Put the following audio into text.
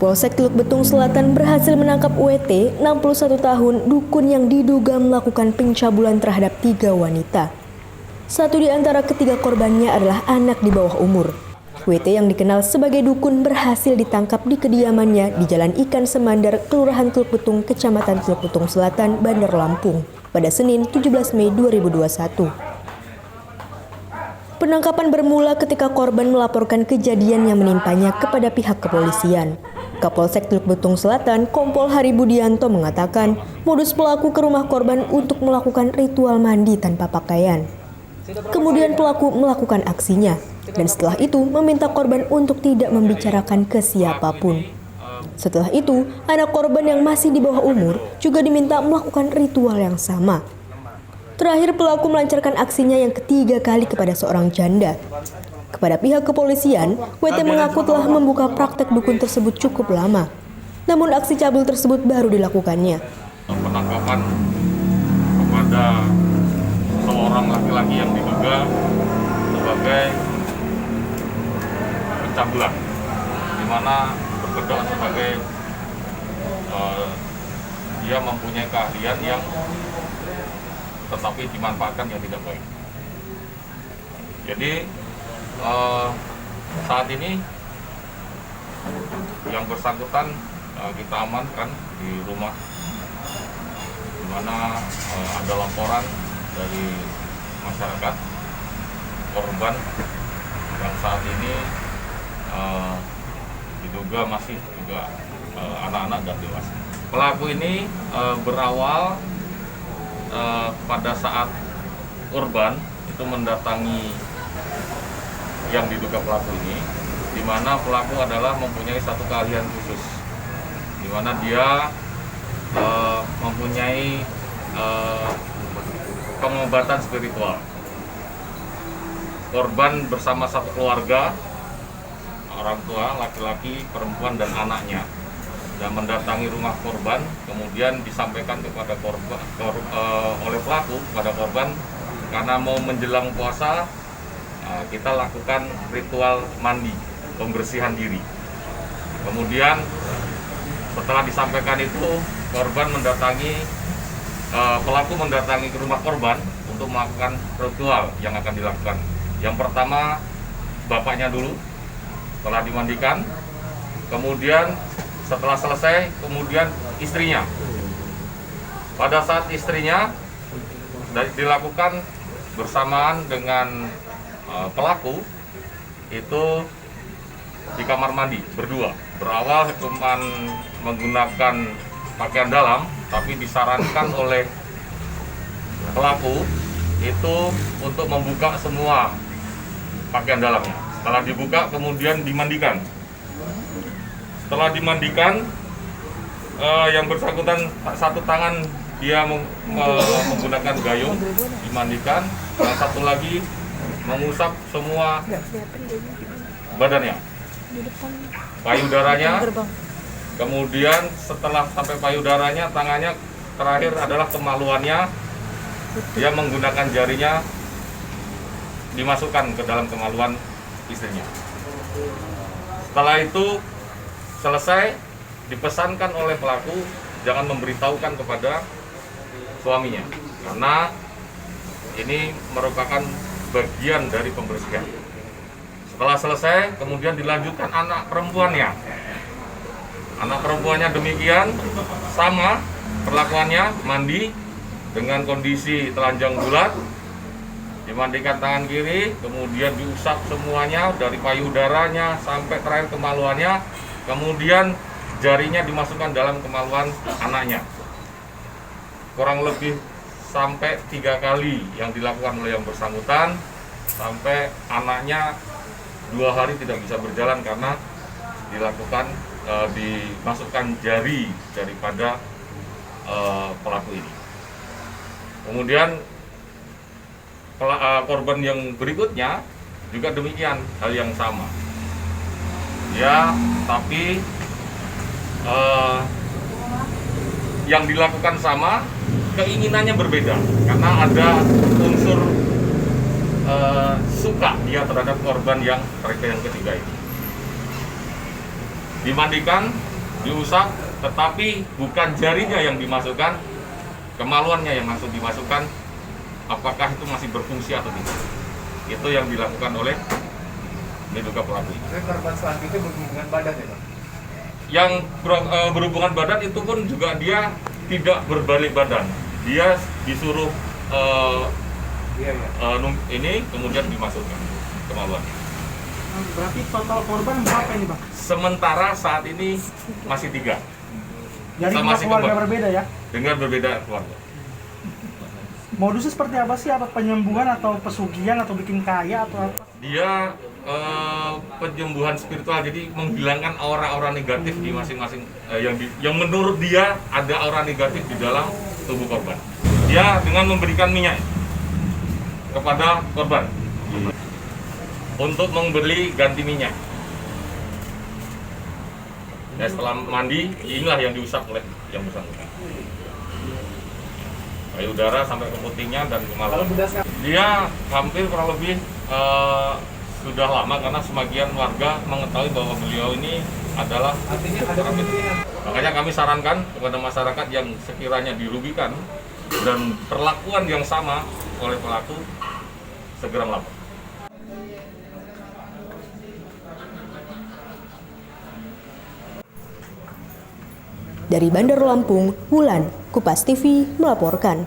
Polsek Teluk Betung Selatan berhasil menangkap WT, 61 tahun, dukun yang diduga melakukan pencabulan terhadap 3 wanita. Satu di antara ketiga korbannya adalah anak di bawah umur. WT yang dikenal sebagai dukun berhasil ditangkap di kediamannya di Jalan Ikan Semandar, Kelurahan Teluk Betung, Kecamatan Teluk Betung Selatan, Bandar Lampung, pada Senin 17 Mei 2021. Penangkapan bermula ketika korban melaporkan kejadian yang menimpanya kepada pihak kepolisian. Kapolsek Teluk Betung Selatan, Kompol Hari Budianto mengatakan modus pelaku ke rumah korban untuk melakukan ritual mandi tanpa pakaian. Kemudian pelaku melakukan aksinya, dan setelah itu meminta korban untuk tidak membicarakan ke siapapun. Setelah itu, anak korban yang masih di bawah umur juga diminta melakukan ritual yang sama. Terakhir, pelaku melancarkan aksinya yang ketiga kali kepada seorang janda. Kepada pihak kepolisian, WT mengaku telah membuka praktek dukun tersebut cukup lama. Namun aksi cabul tersebut baru dilakukannya. Penangkapan kepada seorang laki-laki yang diduga sebagai pencabulan, di mana berkedok sebagai dia mempunyai keahlian yang tetapi dimanfaatkan yang tidak baik. Jadi saat ini yang bersangkutan kita amankan di rumah, di mana ada laporan dari masyarakat korban yang saat ini diduga masih juga anak-anak dan dewasa. Pelaku ini berawal pada saat korban itu mendatangi yang diduga pelaku ini, di mana pelaku adalah mempunyai satu keahlian khusus, di mana dia mempunyai pengobatan spiritual. Korban bersama satu keluarga, orang tua, laki-laki, perempuan, dan anaknya, dan mendatangi rumah korban, kemudian disampaikan kepada korban oleh pelaku kepada korban, karena mau menjelang puasa kita lakukan ritual mandi, pembersihan diri. Kemudian setelah disampaikan itu, pelaku mendatangi ke rumah korban untuk melakukan ritual yang akan dilakukan. Yang pertama, bapaknya dulu, setelah dimandikan. Kemudian setelah selesai, kemudian istrinya. Pada saat istrinya dilakukan bersamaan dengan pelaku itu di kamar mandi berdua. Berawal cuma menggunakan pakaian dalam, tapi disarankan oleh pelaku itu untuk membuka semua pakaian dalamnya. Setelah dibuka, kemudian dimandikan. Setelah dimandikan, yang bersangkutan satu tangan dia menggunakan gayung, dimandikan, yang satu lagi mengusap semua badannya, payudaranya. Kemudian setelah sampai payudaranya, tangannya terakhir adalah kemaluannya. Dia menggunakan jarinya dimasukkan ke dalam kemaluan istrinya. Setelah itu selesai, dipesankan oleh pelaku jangan memberitahukan kepada suaminya, karena ini merupakan bagian dari pembersihan. Setelah selesai, kemudian dilanjutkan anak perempuannya. Anak perempuannya demikian, sama perlakuannya, mandi dengan kondisi telanjang bulat, dimandikan tangan kiri, kemudian diusap semuanya dari payudaranya sampai terakhir kemaluannya, kemudian jarinya dimasukkan dalam kemaluan anaknya. Kurang lebih sampai 3 kali yang dilakukan oleh yang bersangkutan, sampai anaknya 2 hari tidak bisa berjalan karena dilakukan dimasukkan jari daripada pelaku ini. Kemudian korban yang berikutnya juga demikian, hal yang sama. Ya, tapi yang dilakukan sama, keinginannya berbeda, karena ada unsur suka dia terhadap korban yang ketiga ini. Dimandikan, diusap, tetapi bukan jarinya yang dimasukkan, kemaluannya yang langsung dimasukkan, apakah itu masih berfungsi atau tidak. Itu yang dilakukan oleh diduga pelaku. Korban selanjutnya berhubungan badan ya, Pak? Yang berhubungan badan itu pun juga dia tidak berbalik badan. Dia disuruh ini kemudian dimasukkan kemaluannya. Berarti total korban berapa ini, Bang? Sementara saat ini masih 3. Jadi dua keluarga berbeda ya? Dengan berbeda keluarga. Modusnya seperti apa sih? Apa penyembuhan atau pesugihan atau bikin kaya atau apa? Dia penyembuhan spiritual, jadi menghilangkan aura-aura negatif di masing-masing yang menurut dia ada aura negatif di dalam tubuh korban. Dia dengan memberikan minyak kepada korban untuk membeli ganti minyak. Ya, setelah mandi, inilah yang diusap oleh yang bersangkutan. Payudara sampai ke putingnya dan kemaluan. Dia hampir kurang lebih sudah lama, karena sebagian warga mengetahui bahwa beliau ini adalah orang itu. Makanya kami sarankan kepada masyarakat yang sekiranya dirugikan dan perlakuan yang sama oleh pelaku, segera melapor. Dari Bandar Lampung, Wulan, Kupas TV melaporkan.